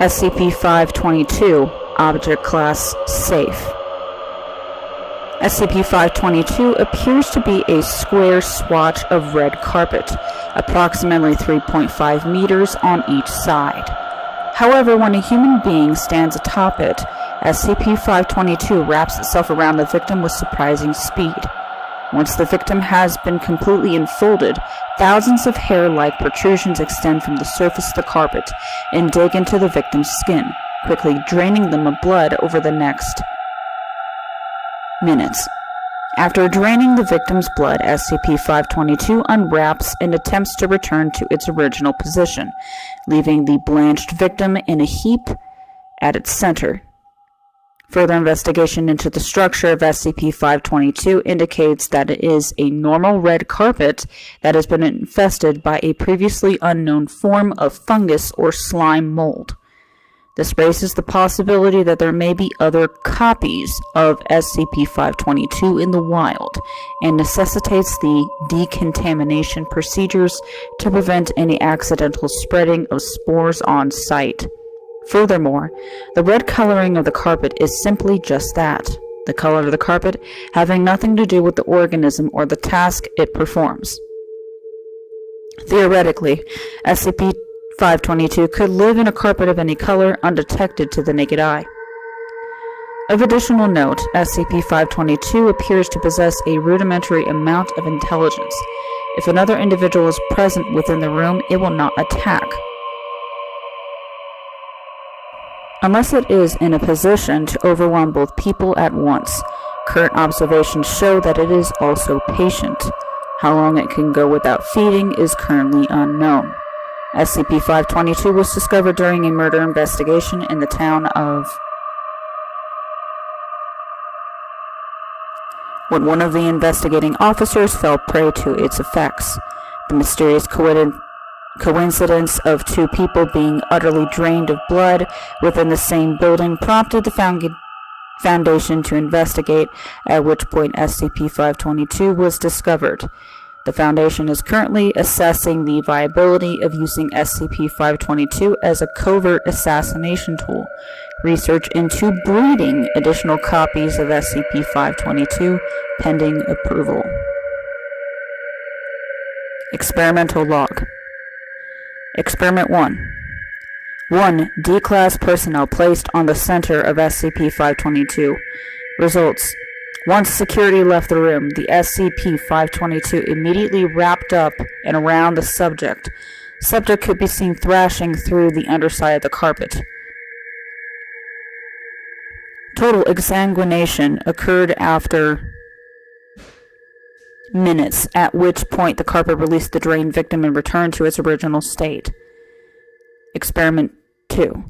SCP-522, Object Class Safe. SCP-522 appears to be a square swatch of red carpet, approximately 3.5 meters on each side. However, when a human being stands atop it, SCP-522 wraps itself around the victim with surprising speed. Once the victim has been completely enfolded, thousands of hair-like protrusions extend from the surface of the carpet and dig into the victim's skin, quickly draining them of blood over the next minutes. After draining the victim's blood, SCP-522 unwraps and attempts to return to its original position, leaving the blanched victim in a heap at its center. Further investigation into the structure of SCP-522 indicates that it is a normal red carpet that has been infested by a previously unknown form of fungus or slime mold. This raises the possibility that there may be other copies of SCP-522 in the wild and necessitates the decontamination procedures to prevent any accidental spreading of spores on site. Furthermore, the red coloring of the carpet is simply just that, the color of the carpet having nothing to do with the organism or the task it performs. Theoretically, SCP-522 could live in a carpet of any color undetected to the naked eye. Of additional note, SCP-522 appears to possess a rudimentary amount of intelligence. If another individual is present within the room, it will not attack, unless it is in a position to overwhelm both people at once. Current observations show that it is also patient. How long it can go without feeding is currently unknown. SCP-522 was discovered during a murder investigation in the town of when one of the investigating officers fell prey to its effects. The mysterious coincidence of two people being utterly drained of blood within the same building prompted the Foundation to investigate, at which point SCP-522 was discovered. The Foundation is currently assessing the viability of using SCP-522 as a covert assassination tool. Research into breeding additional copies of SCP-522 pending approval. Experimental Log. Experiment 1. 1. D-Class personnel placed on the center of SCP-522. Results. Once security left the room, the SCP-522 immediately wrapped up and around the subject. Subject could be seen thrashing through the underside of the carpet. Total exsanguination occurred after minutes, at which point the carpet released the drained victim and returned to its original state. Experiment 2.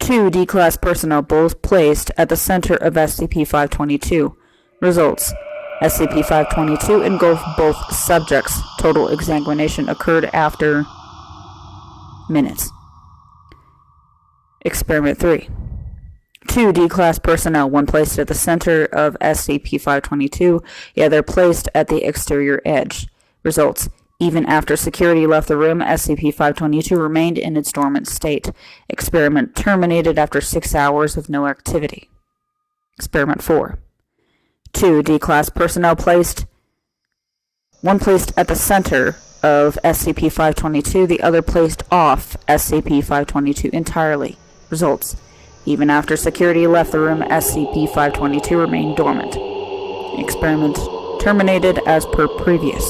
2 D-Class personnel both placed at the center of SCP-522. Results. SCP-522 engulfed both subjects. Total exsanguination occurred after minutes. Experiment 3. 2 D-Class personnel, one placed at the center of SCP-522, the other placed at the exterior edge. Results. Even after security left the room, SCP-522 remained in its dormant state. Experiment terminated after 6 hours of no activity. Experiment 4. 2 D-Class personnel one placed at the center of SCP-522, the other placed off SCP-522 entirely. Results. Even after security left the room, SCP-522 remained dormant. Experiment terminated as per previous.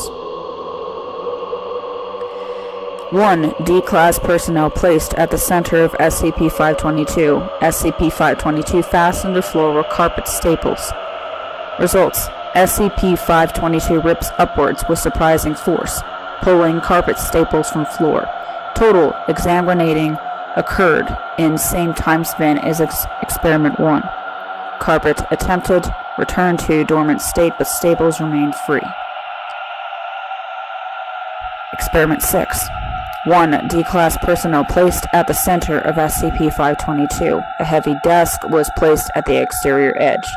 1 D-Class personnel placed at the center of SCP-522. SCP-522 fastened to floor with carpet staples. Results. SCP-522 rips upwards with surprising force, pulling carpet staples from floor. Total exsanguinating occurred in same time span as Experiment 1. Carpet attempted, returned to dormant state, but staples remained free. Experiment 6. 1 D-Class personnel placed at the center of SCP-522. A heavy desk was placed at the exterior edge.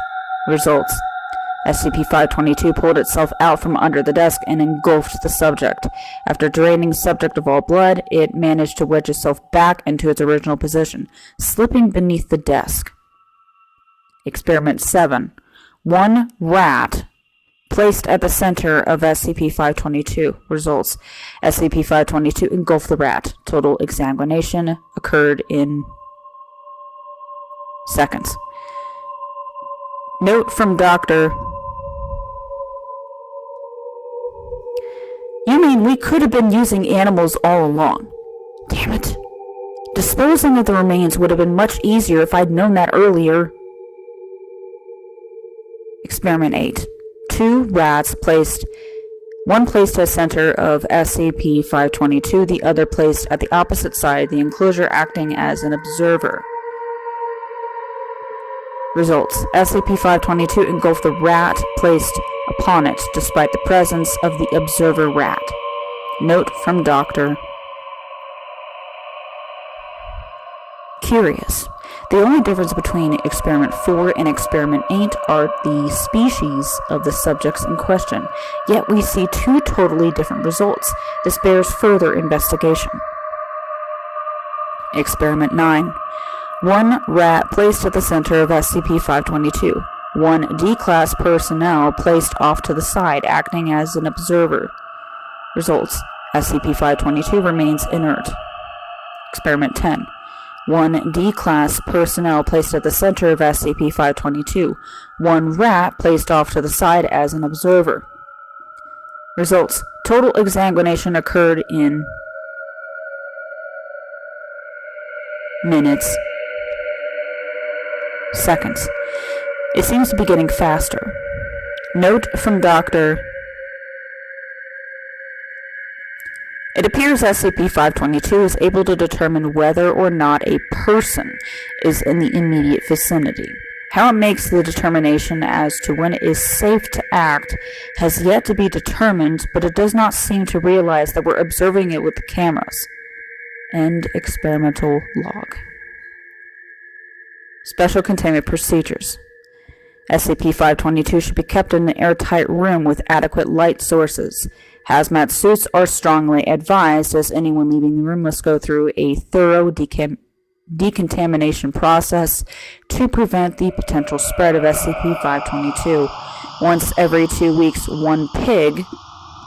Results. SCP-522 pulled itself out from under the desk and engulfed the subject. After draining the subject of all blood, it managed to wedge itself back into its original position, slipping beneath the desk. Experiment 7. One rat placed at the center of SCP-522. Results: SCP-522 engulfed the rat. Total exsanguination occurred in seconds. Note from Dr. You mean we could have been using animals all along? Damn it. Disposing of the remains would have been much easier if I'd known that earlier. Experiment 8. Two rats one placed at the center of SCP-522, the other placed at the opposite side of the enclosure, acting as an observer. Results: SCP-522 engulfed the rat placed upon it, despite the presence of the observer rat. Note from Dr. Curious. The only difference between Experiment 4 and Experiment 8 are the species of the subjects in question, yet we see two totally different results. This bears further investigation. Experiment 9. One rat placed at the center of SCP-522. One D-Class personnel placed off to the side, acting as an observer. Results: SCP-522 remains inert. Experiment 10. One D-Class personnel placed at the center of SCP-522. One rat placed off to the side as an observer. Results: total exsanguination occurred in minutes. Seconds. It seems to be getting faster. Note from Dr. It appears SCP-522 is able to determine whether or not a person is in the immediate vicinity. How it makes the determination as to when it is safe to act has yet to be determined, but it does not seem to realize that we're observing it with the cameras. End experimental log. Special containment procedures. SCP-522 should be kept in an airtight room with adequate light sources. Hazmat suits are strongly advised, as anyone leaving the room must go through a thorough decontamination process to prevent the potential spread of SCP-522. Once every 2 weeks, one pig,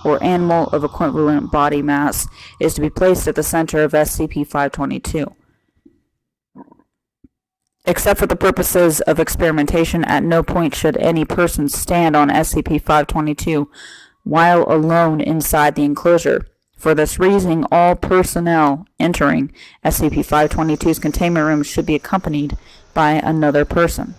or animal of equivalent body mass, is to be placed at the center of SCP-522. Except for the purposes of experimentation, at no point should any person stand on SCP-522 while alone inside the enclosure. For this reason, all personnel entering SCP-522's containment room should be accompanied by another person.